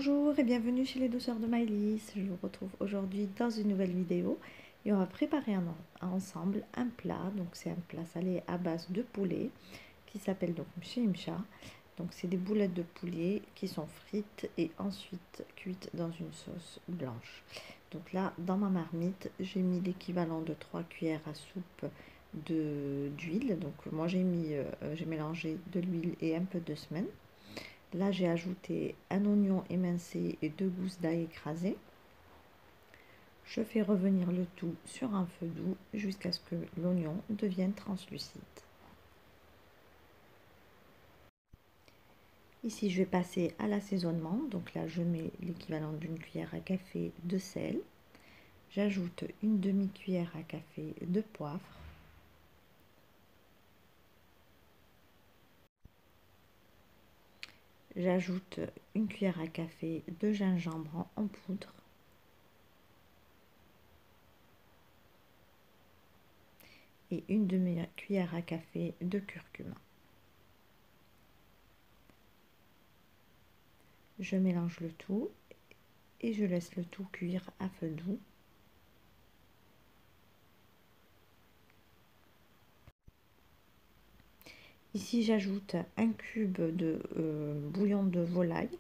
Bonjour et bienvenue chez les douceurs de Maëlys. Je vous retrouve aujourd'hui dans une nouvelle vidéo et on va préparer ensemble un plat. Donc c'est un plat salé à base de poulet qui s'appelle donc mchemcha. Donc c'est des boulettes de poulet qui sont frites et ensuite cuites dans une sauce blanche. Donc là dans ma marmite j'ai mis l'équivalent de 3 cuillères à soupe d'huile. Donc moi j'ai mélangé de l'huile et un peu de semaine. Là, j'ai ajouté un oignon émincé et 2 gousses d'ail écrasées. Je fais revenir le tout sur un feu doux jusqu'à ce que l'oignon devienne translucide. Ici, je vais passer à l'assaisonnement. Donc là, je mets l'équivalent d'une cuillère à café de sel. J'ajoute une demi-cuillère à café de poivre. J'ajoute une cuillère à café de gingembre en poudre. Et une demi-cuillère à café de curcuma. Je mélange le tout et je laisse le tout cuire à feu doux. Ici, j'ajoute un cube de bouillon de volaille.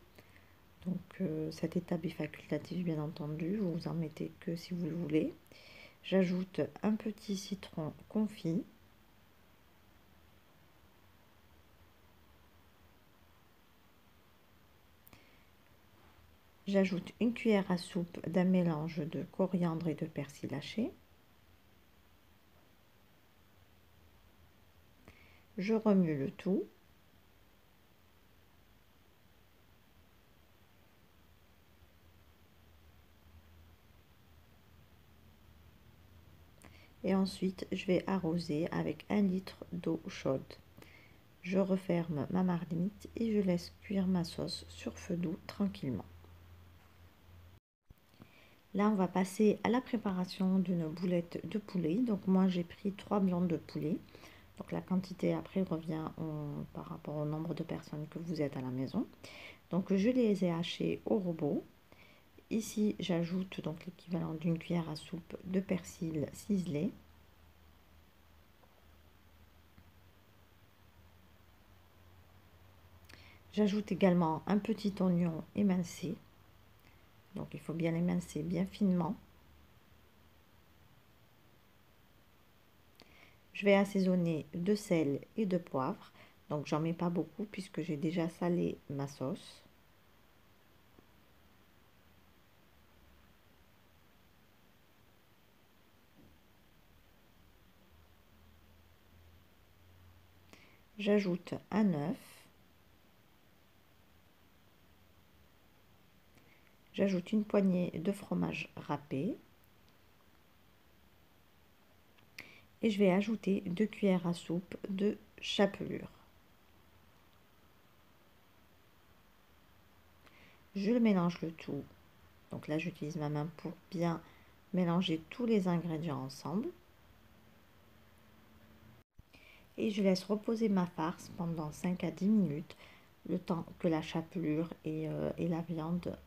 Donc, cette étape est facultative, bien entendu. Vous en mettez que si vous le voulez. J'ajoute un petit citron confit. J'ajoute une cuillère à soupe d'un mélange de coriandre et de persil haché. Je remue le tout. Et ensuite, je vais arroser avec 1 litre d'eau chaude. Je referme ma marmite et je laisse cuire ma sauce sur feu doux tranquillement. Là, on va passer à la préparation d'une boulette de poulet. Donc moi, j'ai pris 3 viandes de poulet. Donc la quantité après revient par rapport au nombre de personnes que vous êtes à la maison. Donc je les ai hachées au robot. Ici, j'ajoute donc l'équivalent d'une cuillère à soupe de persil ciselé. J'ajoute également un petit oignon émincé. Donc il faut bien l'émincer bien finement. Je vais assaisonner de sel et de poivre. Donc j'en mets pas beaucoup puisque j'ai déjà salé ma sauce. J'ajoute un œuf. J'ajoute une poignée de fromage râpé. Et je vais ajouter 2 cuillères à soupe de chapelure. Je mélange le tout. Donc là, j'utilise ma main pour bien mélanger tous les ingrédients ensemble. Et je laisse reposer ma farce pendant 5 à 10 minutes, le temps que la chapelure et la viande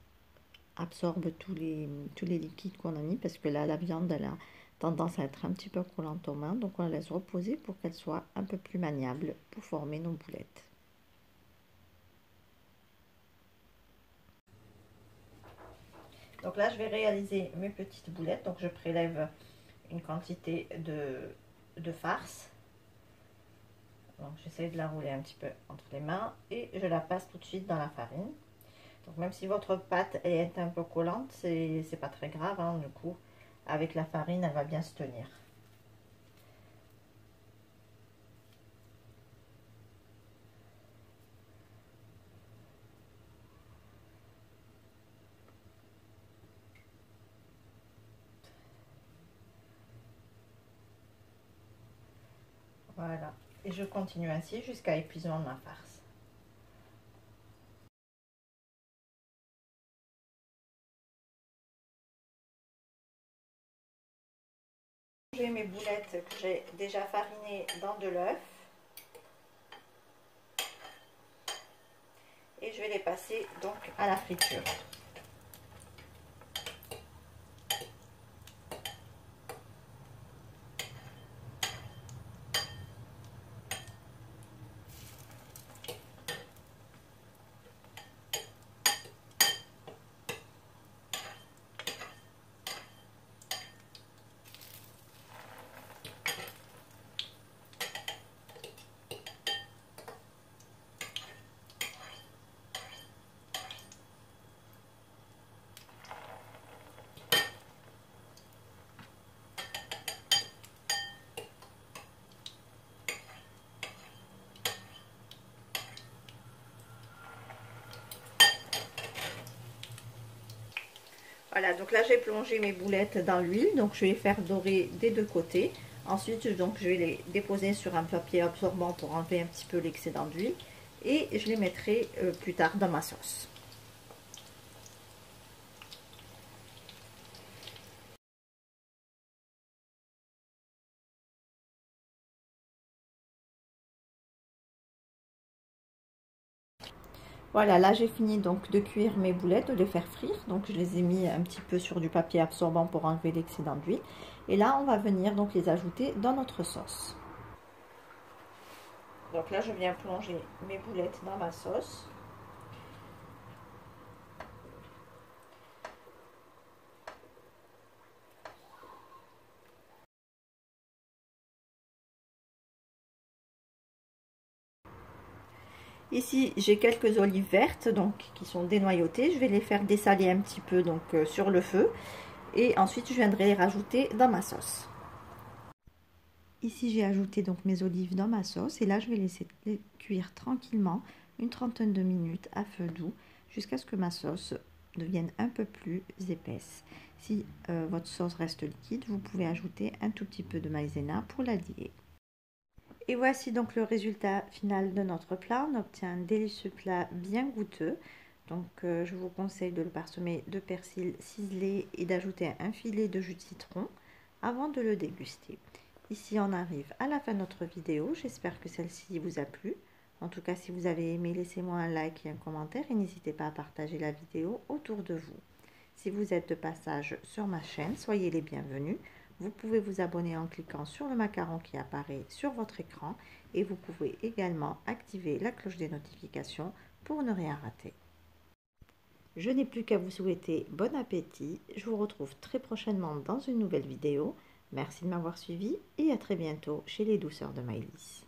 absorbent tous les liquides qu'on a mis, parce que là, la viande, elle a tendance à être un petit peu collante aux mains. Donc on la laisse reposer pour qu'elle soit un peu plus maniable pour former nos boulettes. Donc là, je vais réaliser mes petites boulettes. Donc je prélève une quantité de farce. Donc j'essaie de la rouler un petit peu entre les mains et je la passe tout de suite dans la farine. Donc même si votre pâte est un peu collante, c'est pas très grave, hein, du coup avec la farine elle va bien se tenir. Voilà, et je continue ainsi jusqu'à épuisement de ma farce. J'ai mes boulettes que j'ai déjà farinées dans de l'œuf. Et je vais les passer donc à la friture. Voilà, donc là j'ai plongé mes boulettes dans l'huile, donc je vais les faire dorer des deux côtés. Ensuite, donc je vais les déposer sur un papier absorbant pour enlever un petit peu l'excédent d'huile et je les mettrai plus tard dans ma sauce. Voilà, là j'ai fini donc de cuire mes boulettes, de les faire frire. Donc je les ai mis un petit peu sur du papier absorbant pour enlever l'excédent d'huile. Et là on va venir donc les ajouter dans notre sauce. Donc là je viens plonger mes boulettes dans ma sauce. Ici j'ai quelques olives vertes donc qui sont dénoyautées. Je vais les faire dessaler un petit peu donc sur le feu. Et ensuite je viendrai les rajouter dans ma sauce. Ici j'ai ajouté donc mes olives dans ma sauce et là je vais laisser les cuire tranquillement une trentaine de minutes à feu doux jusqu'à ce que ma sauce devienne un peu plus épaisse. Si votre sauce reste liquide, vous pouvez ajouter un tout petit peu de maïzena pour la lier. Et voici donc le résultat final de notre plat. On obtient un délicieux plat bien goûteux. Donc je vous conseille de le parsemer de persil ciselé et d'ajouter un filet de jus de citron avant de le déguster. Ici on arrive à la fin de notre vidéo. J'espère que celle-ci vous a plu. En tout cas, si vous avez aimé, laissez-moi un like et un commentaire et n'hésitez pas à partager la vidéo autour de vous. Si vous êtes de passage sur ma chaîne, soyez les bienvenus. Vous pouvez vous abonner en cliquant sur le macaron qui apparaît sur votre écran et vous pouvez également activer la cloche des notifications pour ne rien rater. Je n'ai plus qu'à vous souhaiter bon appétit. Je vous retrouve très prochainement dans une nouvelle vidéo. Merci de m'avoir suivi et à très bientôt chez les douceurs de Maëlys.